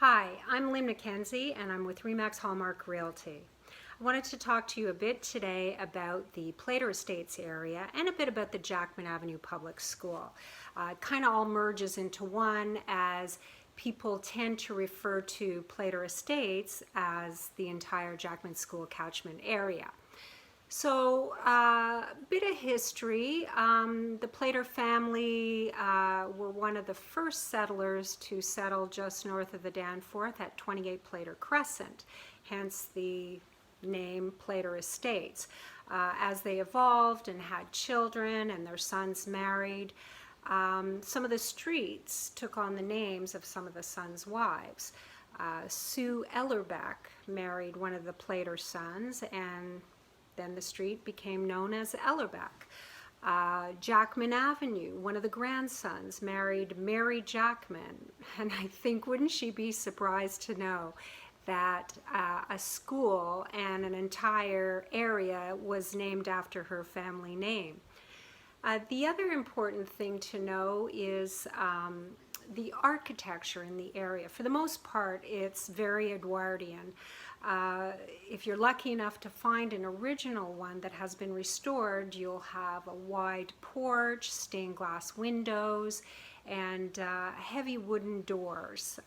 Hi, I'm Lynn McKenzie and I'm with Remax Hallmark Realty. I wanted to talk to you a bit today about the Playter Estates area and a bit about the Jackman Avenue Public School. It kind of all merges into one as people tend to refer to Playter Estates as the entire Jackman School catchment area. So, a bit of history. The Playter family were one of the first settlers to settle just north of the Danforth at 28 Playter Crescent, hence the name Playter Estates. As they evolved and had children and their sons married, some of the streets took on the names of some of the sons' wives. Sue Ellerbeck married one of the Playter sons, and then the street became known as Ellerbeck. Jackman Avenue, one of the grandsons, married Mary Jackman. And I think, wouldn't she be surprised to know that a school and an entire area was named after her family name? The other important thing to know is the architecture in the area. For the most part, it's very Edwardian. If you're lucky enough to find an original one that has been restored, you'll have a wide porch, stained glass windows, and heavy wooden doors.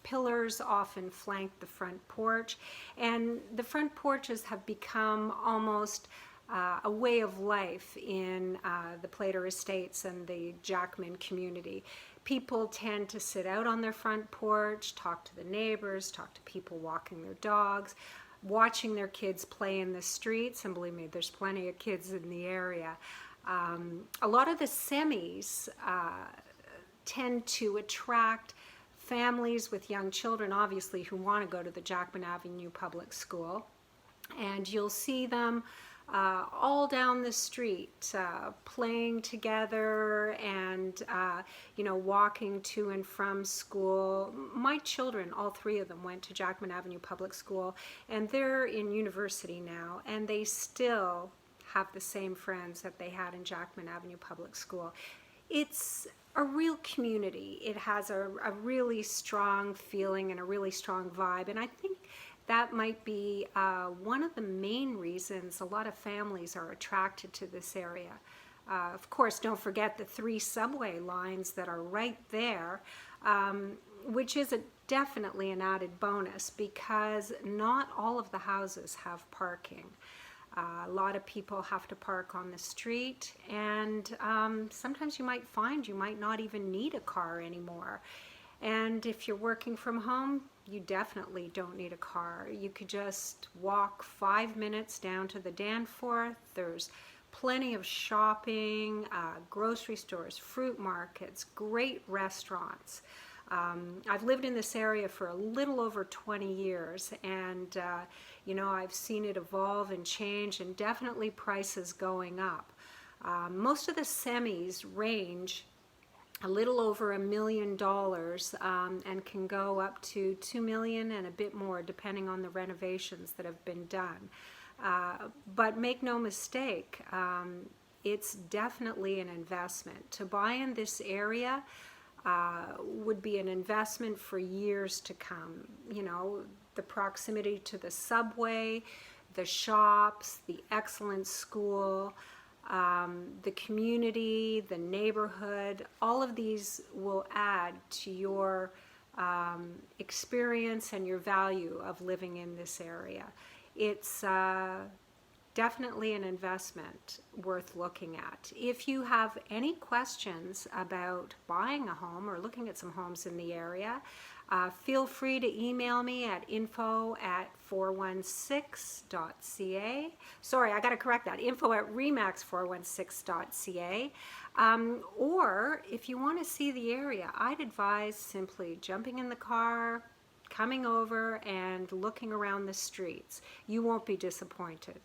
Pillars often flank the front porch, and the front porches have become almost a way of life in the Playter Estates and the Jackman community. People tend to sit out on their front porch, talk to the neighbors, talk to people walking their dogs, watching their kids play in the streets, and believe me, there's plenty of kids in the area. A lot of the semis tend to attract families with young children, obviously, who want to go to the Jackman Avenue Public School, and you'll see them all down the street, playing together and, walking to and from school. My children, all three of them, went to Jackman Avenue Public School, and they're in university now, and they still have the same friends that they had in Jackman Avenue Public School. It's a real community. It has a really strong feeling and a really strong vibe, and I think that might be one of the main reasons a lot of families are attracted to this area. Of course, don't forget the 3 subway lines that are right there, which is definitely an added bonus because not all of the houses have parking. A lot of people have to park on the street, and sometimes you might find you might not even need a car anymore. And if you're working from home, you definitely don't need a car. You could just walk 5 minutes down to the Danforth. There's plenty of shopping, grocery stores, fruit markets, great restaurants. I've lived in this area for a little over 20 years, and I've seen it evolve and change, and definitely prices going up. Most of the semis range a little over $1 million and can go up to $2 million and a bit more depending on the renovations that have been done. But make no mistake, it's definitely an investment. To buy in this area would be an investment for years to come. The proximity to the subway, the shops, the excellent school, the community, the neighborhood, all of these will add to your experience and your value of living in this area. It's definitely an investment worth looking at. If you have any questions about buying a home or looking at some homes in the area, feel free to email me at info@416.ca. Sorry, I got to correct that. info@remax416.ca. Or if you want to see the area, I'd advise simply jumping in the car, coming over, and looking around the streets. You won't be disappointed.